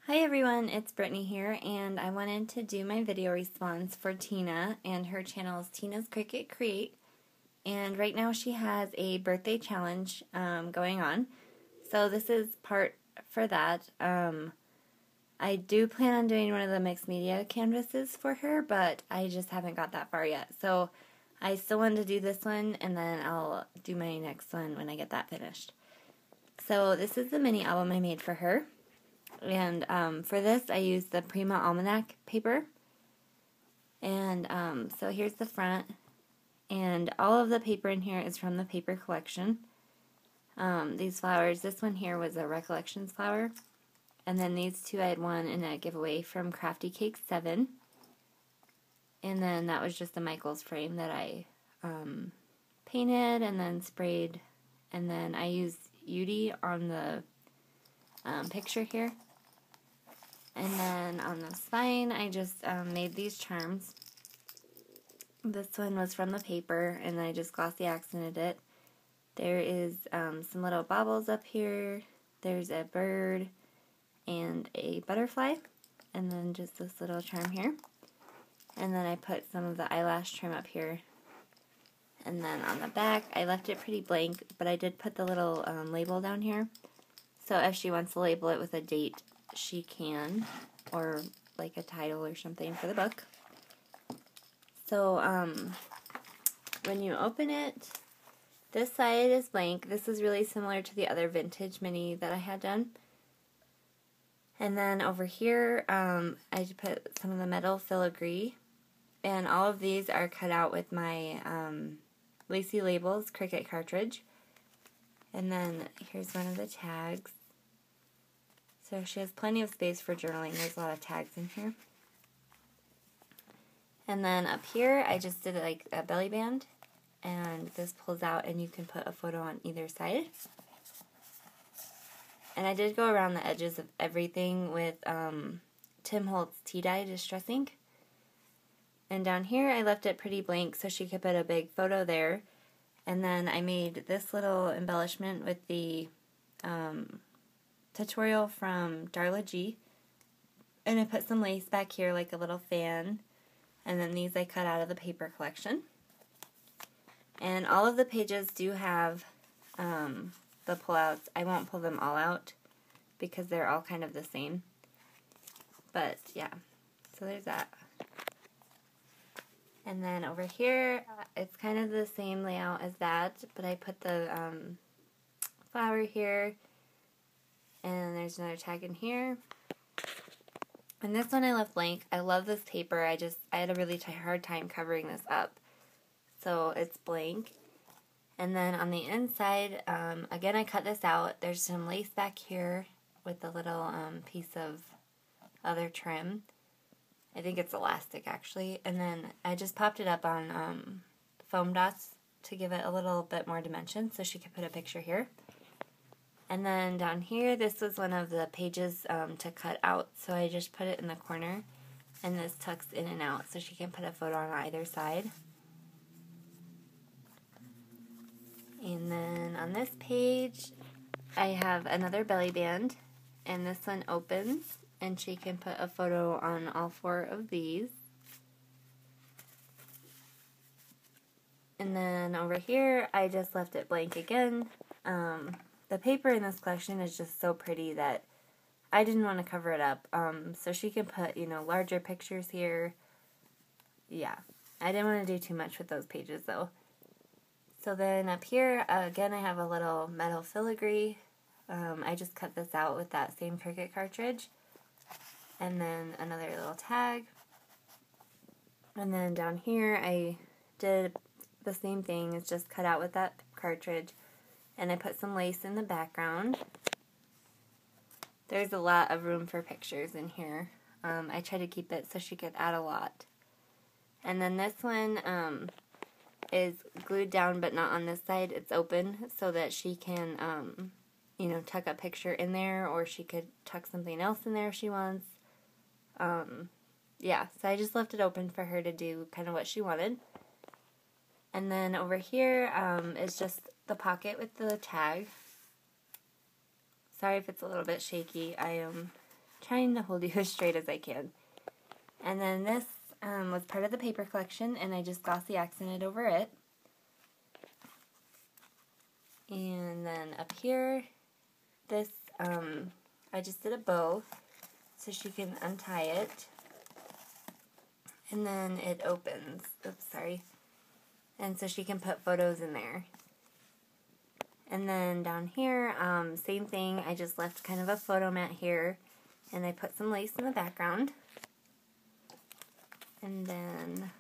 Hi everyone, it's Brittany here, and I wanted to do my video response for Tina, and her channel is tinascricutcreate, and right now she has a birthday challenge going on, so this is part for that. I do plan on doing one of the mixed media canvases for her, but I just haven't got that far yet, so I still wanted to do this one, and then I'll do my next one when I get that finished. So this is the mini album I made for her. And for this, I used the Prima Almanac paper. And so here's the front. And all of the paper in here is from the paper collection. These flowers, this one here was a Recollections flower. And then these two I had won in a giveaway from Crafty Cake 7. And then that was just the Michaels frame that I painted and then sprayed. And then I used Udi on the picture here. And then on the spine, I just made these charms. This one was from the paper, and I just glossy accented it. There is some little baubles up here. There's a bird and a butterfly, and then just this little charm here. And then I put some of the eyelash trim up here. And then on the back, I left it pretty blank, but I did put the little label down here. So if she wants to label it with a date, she can, or like a title or something for the book. So when you open it, this side is blank. This is really similar to the other vintage mini that I had done. And then over here, I put some of the metal filigree, and all of these are cut out with my Lacy Labels Cricut cartridge. And then here's one of the tags. So she has plenty of space for journaling. There's a lot of tags in here. And then up here, I just did like a belly band. And this pulls out and you can put a photo on either side. And I did go around the edges of everything with Tim Holtz tea dye distress ink. And down here, I left it pretty blank so she could put a big photo there. And then I made this little embellishment with the tutorial from Darla G. And I put some lace back here like a little fan. And then these I cut out of the paper collection. And all of the pages do have the pullouts. I won't pull them all out because they're all kind of the same. But yeah, so there's that. And then over here, it's kind of the same layout as that, but I put the flower here. And there's another tag in here. And this one I left blank. I love this paper. I had a really hard time covering this up. So it's blank. And then on the inside, again I cut this out. There's some lace back here with a little piece of other trim. I think it's elastic actually. And then I just popped it up on foam dots to give it a little bit more dimension so she could put a picture here. And then down here, this was one of the pages to cut out, so I just put it in the corner, and this tucks in and out, so she can put a photo on either side. And then on this page, I have another belly band, and this one opens, and she can put a photo on all four of these. And then over here, I just left it blank again. The paper in this collection is just so pretty that I didn't want to cover it up. So she can put, larger pictures here. Yeah, I didn't want to do too much with those pages though. So then up here, again, I have a little metal filigree. I just cut this out with that same Cricut cartridge. And then another little tag. And then down here, I did the same thing. It's just cut out with that cartridge. And I put some lace in the background. There's a lot of room for pictures in here. I try to keep it so she could add a lot. And then this one is glued down but not on this side. It's open so that she can, tuck a picture in there, or she could tuck something else in there if she wants. Yeah, so I just left it open for her to do kind of what she wanted. And then over here is just the pocket with the tag. Sorry if it's a little bit shaky. I am trying to hold you as straight as I can. And then this was part of the paper collection, and I just glossy accented over it. And then up here, this, I just did a bow so she can untie it. And then it opens. Oops, sorry. And so she can put photos in there. And then down here, same thing. I just left kind of a photo mat here, and I put some lace in the background. And then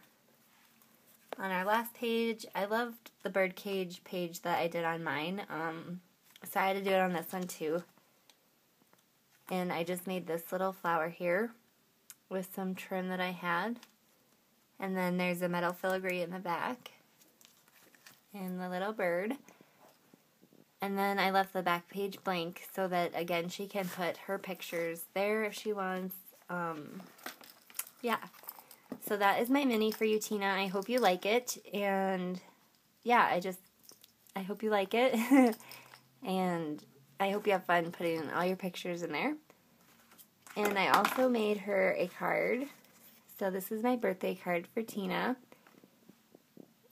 on our last page, I loved the birdcage page that I did on mine, so I had to do it on this one too. And I just made this little flower here with some trim that I had. And then there's a metal filigree in the back and the little bird. And then I left the back page blank so that, again, she can put her pictures there if she wants. Yeah. So that is my mini for you, Tina. I hope you like it. And, yeah, I hope you like it. And I hope you have fun putting all your pictures in there. And I also made her a card. So this is my birthday card for Tina.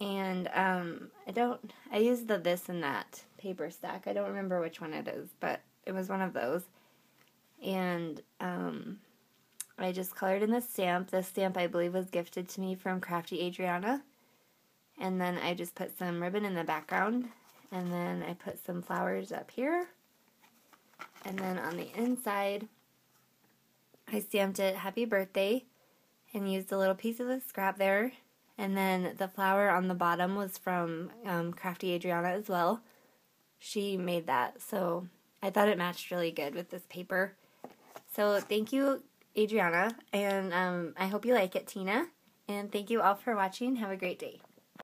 And I used the this and that paper stack. I don't remember which one it is, but it was one of those. And I just colored in the stamp. This stamp, I believe, was gifted to me from Crafty Adriana. And then I just put some ribbon in the background. And then I put some flowers up here. And then on the inside, I stamped it Happy Birthday and used a little piece of the scrap there. And then the flower on the bottom was from Crafty Adriana as well. She made that, so I thought it matched really good with this paper. So thank you, Adriana, and I hope you like it, Tina. And thank you all for watching. Have a great day.